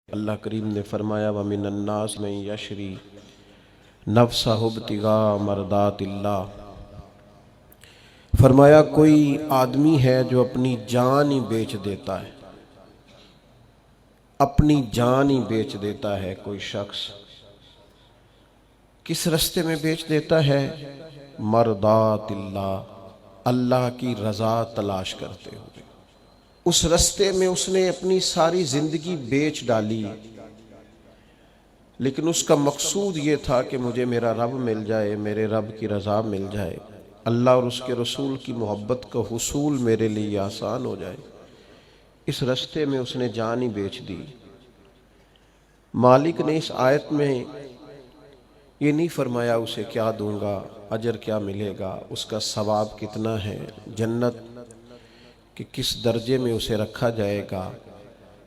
اللہ کریم نے فرمایا وَمِنَ النَّاسِ مَن یشری نَفْسَهُ ابْتِغَاءَ مَرْضَاتِ اللہ، فرمایا کوئی آدمی ہے جو اپنی جان ہی بیچ دیتا ہے، اپنی جان ہی بیچ دیتا ہے۔ کوئی شخص کس رستے میں بیچ دیتا ہے؟ مرضات اللہ، اللہ کی رضا تلاش کرتے ہوئے اس رستے میں اس نے اپنی ساری زندگی بیچ ڈالی، لیکن اس کا مقصود یہ تھا کہ مجھے میرا رب مل جائے، میرے رب کی رضا مل جائے، اللہ اور اس کے رسول کی محبت کا حصول میرے لیے آسان ہو جائے۔ اس رستے میں اس نے جان ہی بیچ دی۔ مالک نے اس آیت میں یہ نہیں فرمایا اسے کیا دوں گا، اجر کیا ملے گا، اس کا ثواب کتنا ہے، جنت کہ کس درجے میں اسے رکھا جائے گا۔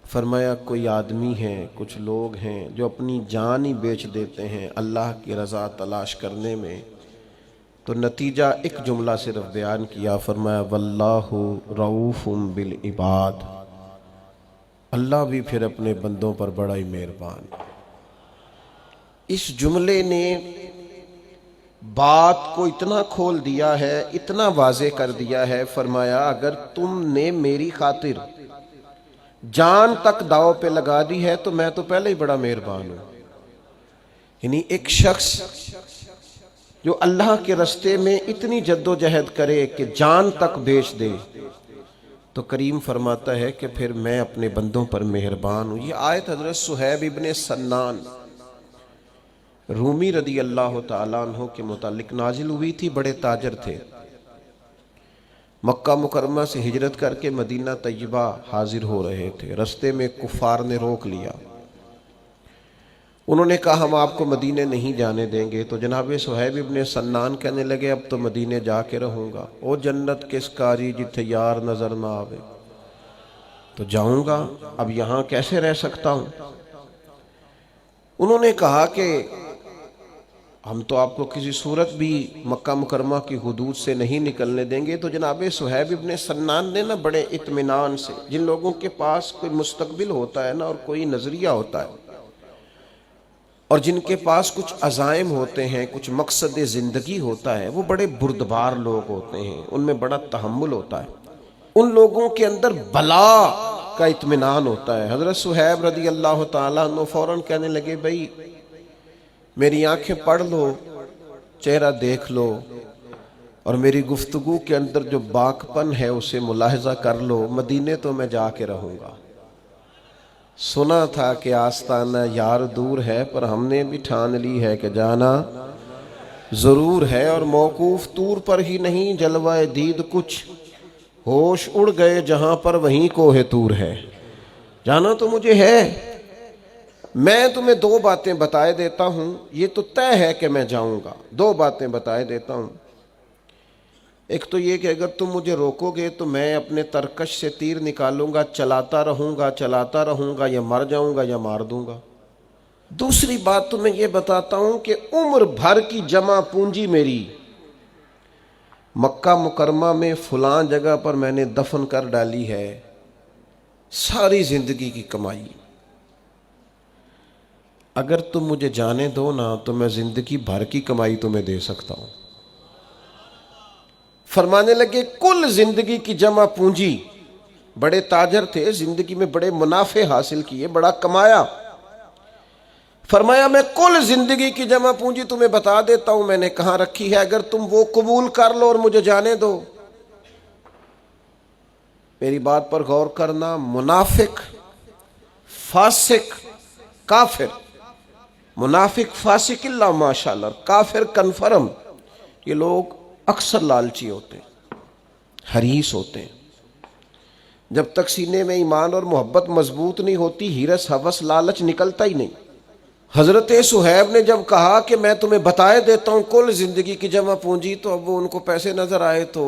فرمایا کوئی آدمی ہیں، کچھ لوگ ہیں جو اپنی جان ہی بیچ دیتے ہیں اللہ کی رضا تلاش کرنے میں۔ تو نتیجہ ایک جملہ صرف بیان کیا، فرمایا واللہ رؤوف بالعباد، اللہ بھی پھر اپنے بندوں پر بڑا ہی مہربان۔ اس جملے نے بات کو اتنا کھول دیا ہے، اتنا واضح کر دیا ہے۔ فرمایا اگر تم نے میری خاطر جان تک داؤ پہ لگا دی ہے تو میں تو پہلے ہی بڑا مہربان ہوں۔ یعنی ایک شخص جو اللہ کے رستے میں اتنی جد و جہد کرے کہ جان تک بیچ دے، تو کریم فرماتا ہے کہ پھر میں اپنے بندوں پر مہربان ہوں۔ یہ آیت حضرت صہیب ابن سنان رومی رضی اللہ تعالیٰ عنہ کے متعلق نازل ہوئی تھی۔ بڑے تاجر تھے، مکہ مکرمہ سے ہجرت کر کے مدینہ طیبہ حاضر ہو رہے تھے۔ رستے میں کفار نے روک لیا، انہوں نے کہا ہم آپ کو مدینے نہیں جانے دیں گے۔ تو جناب صہیب ابن سنان کہنے لگے اب تو مدینے جا کے رہوں گا، او جنت کس کاری جتھے یار نظر نہ آوے، تو جاؤں گا، اب یہاں کیسے رہ سکتا ہوں۔ انہوں نے کہا کہ ہم تو آپ کو کسی صورت بھی مکہ مکرمہ کی حدود سے نہیں نکلنے دیں گے۔ تو جناب صہیب ابن سنان نے نا بڑے اطمینان سے، جن لوگوں کے پاس کوئی مستقبل ہوتا ہے نا اور کوئی نظریہ ہوتا ہے اور جن کے پاس کچھ عزائم ہوتے ہیں، کچھ مقصد زندگی ہوتا ہے، وہ بڑے بردبار لوگ ہوتے ہیں، ان میں بڑا تحمل ہوتا ہے، ان لوگوں کے اندر بلا کا اطمینان ہوتا ہے۔ حضرت صہیب رضی اللہ تعالیٰ عنہ فوراً کہنے لگے بھائی میری آنکھیں پڑھ لو، چہرہ دیکھ لو، اور میری گفتگو کے اندر جو باکپن ہے اسے ملاحظہ کر لو، مدینے تو میں جا کے رہوں گا۔ سنا تھا کہ آستانہ یار دور ہے، پر ہم نے بھی ٹھان لی ہے کہ جانا ضرور ہے، اور موقوف طور پر ہی نہیں جلوہ دید کچھ ہوش اڑ گئے جہاں پر وہیں کوہ طور ہے۔ جانا تو مجھے ہے، میں تمہیں دو باتیں بتائے دیتا ہوں، یہ تو طے ہے کہ میں جاؤں گا۔ دو باتیں بتائے دیتا ہوں، ایک تو یہ کہ اگر تم مجھے روکو گے تو میں اپنے ترکش سے تیر نکالوں گا، چلاتا رہوں گا، یا مر جاؤں گا یا مار دوں گا۔ دوسری بات تو میں یہ بتاتا ہوں کہ عمر بھر کی جمع پونجی میری مکہ مکرمہ میں فلاں جگہ پر میں نے دفن کر ڈالی ہے، ساری زندگی کی کمائی۔ اگر تم مجھے جانے دو نا تو میں زندگی بھر کی کمائی تمہیں دے سکتا ہوں۔ فرمانے لگے کل زندگی کی جمع پونجی، بڑے تاجر تھے، زندگی میں بڑے منافع حاصل کیے، بڑا کمایا۔ فرمایا میں کل زندگی کی جمع پونجی تمہیں بتا دیتا ہوں میں نے کہاں رکھی ہے، اگر تم وہ قبول کر لو اور مجھے جانے دو۔ میری بات پر غور کرنا، منافق، فاسق، کافر، منافق فاسق اللہ ماشاءاللہ، کافر کنفرم، یہ لوگ اکثر لالچی ہوتے ہیں، حریص ہوتے ہیں۔ جب تک سینے میں ایمان اور محبت مضبوط نہیں ہوتی، ہرس ہوس لالچ نکلتا ہی نہیں۔ حضرت صہیب نے جب کہا کہ میں تمہیں بتائے دیتا ہوں کل زندگی کی جمع پونجی، تو اب وہ ان کو پیسے نظر آئے تو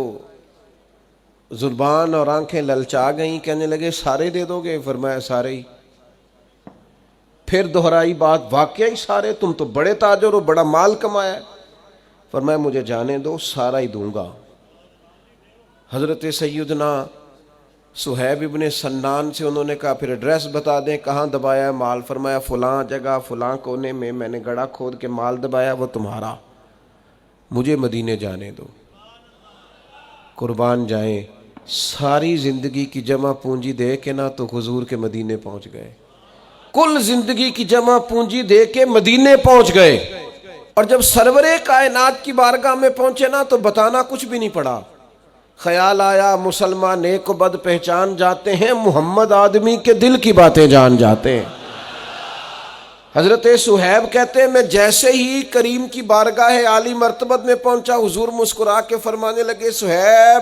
زبان اور آنکھیں للچا گئیں، کہنے لگے سارے دے دو گے؟ فرمایا سارے ہی۔ پھر دہرائی بات، واقعی سارے؟ تم تو بڑے تاجر ہو، بڑا مال کمایا ہے۔ فرمایا مجھے جانے دو، سارا ہی دوں گا۔ حضرت سیدنا صہیب ابن سنان سے انہوں نے کہا پھر ایڈریس بتا دیں کہاں دبایا ہے مال، فرمایا فلاں جگہ فلاں کونے میں نے گڑھا کھود کے مال دبایا، وہ تمہارا، مجھے مدینے جانے دو۔ قربان جائیں، ساری زندگی کی جمع پونجی دے کے نہ تو حضور کے مدینے پہنچ گئے، کل زندگی کی جمع پونجی دے کے مدینے پہنچ گئے، اور جب سرور کائنات کی بارگاہ میں پہنچے نا تو بتانا کچھ بھی نہیں پڑا۔ خیال آیا مسلمان نیک و بد پہچان جاتے ہیں، محمد آدمی کے دل کی باتیں جان جاتے ہیں۔ حضرت صہیب کہتے ہیں میں جیسے ہی کریم کی بارگاہ عالی مرتبت میں پہنچا، حضور مسکرا کے فرمانے لگے صہیب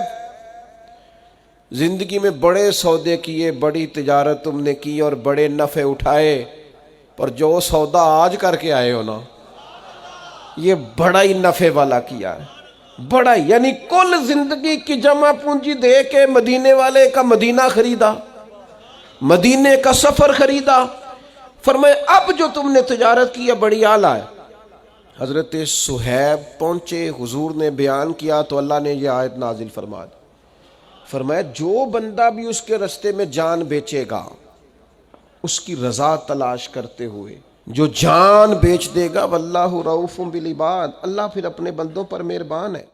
زندگی میں بڑے سودے کیے، بڑی تجارت تم نے کی اور بڑے نفع اٹھائے، پر جو سودا آج کر کے آئے ہو نا یہ بڑا ہی نفع والا کیا ہے، بڑا، یعنی کل زندگی کی جمع پونجی دے کے مدینے والے کا مدینہ خریدا، مدینے کا سفر خریدا۔ فرمائے اب جو تم نے تجارت کی ہے بڑی اعلیٰ ہے۔ حضرت صہیب پہنچے، حضور نے بیان کیا تو اللہ نے یہ آیت نازل فرما دی، فرمایا جو بندہ بھی اس کے رستے میں جان بیچے گا اس کی رضا تلاش کرتے ہوئے، جو جان بیچ دے گا واللہ رؤوف بالعباد، اللہ پھر اپنے بندوں پر مہربان ہے۔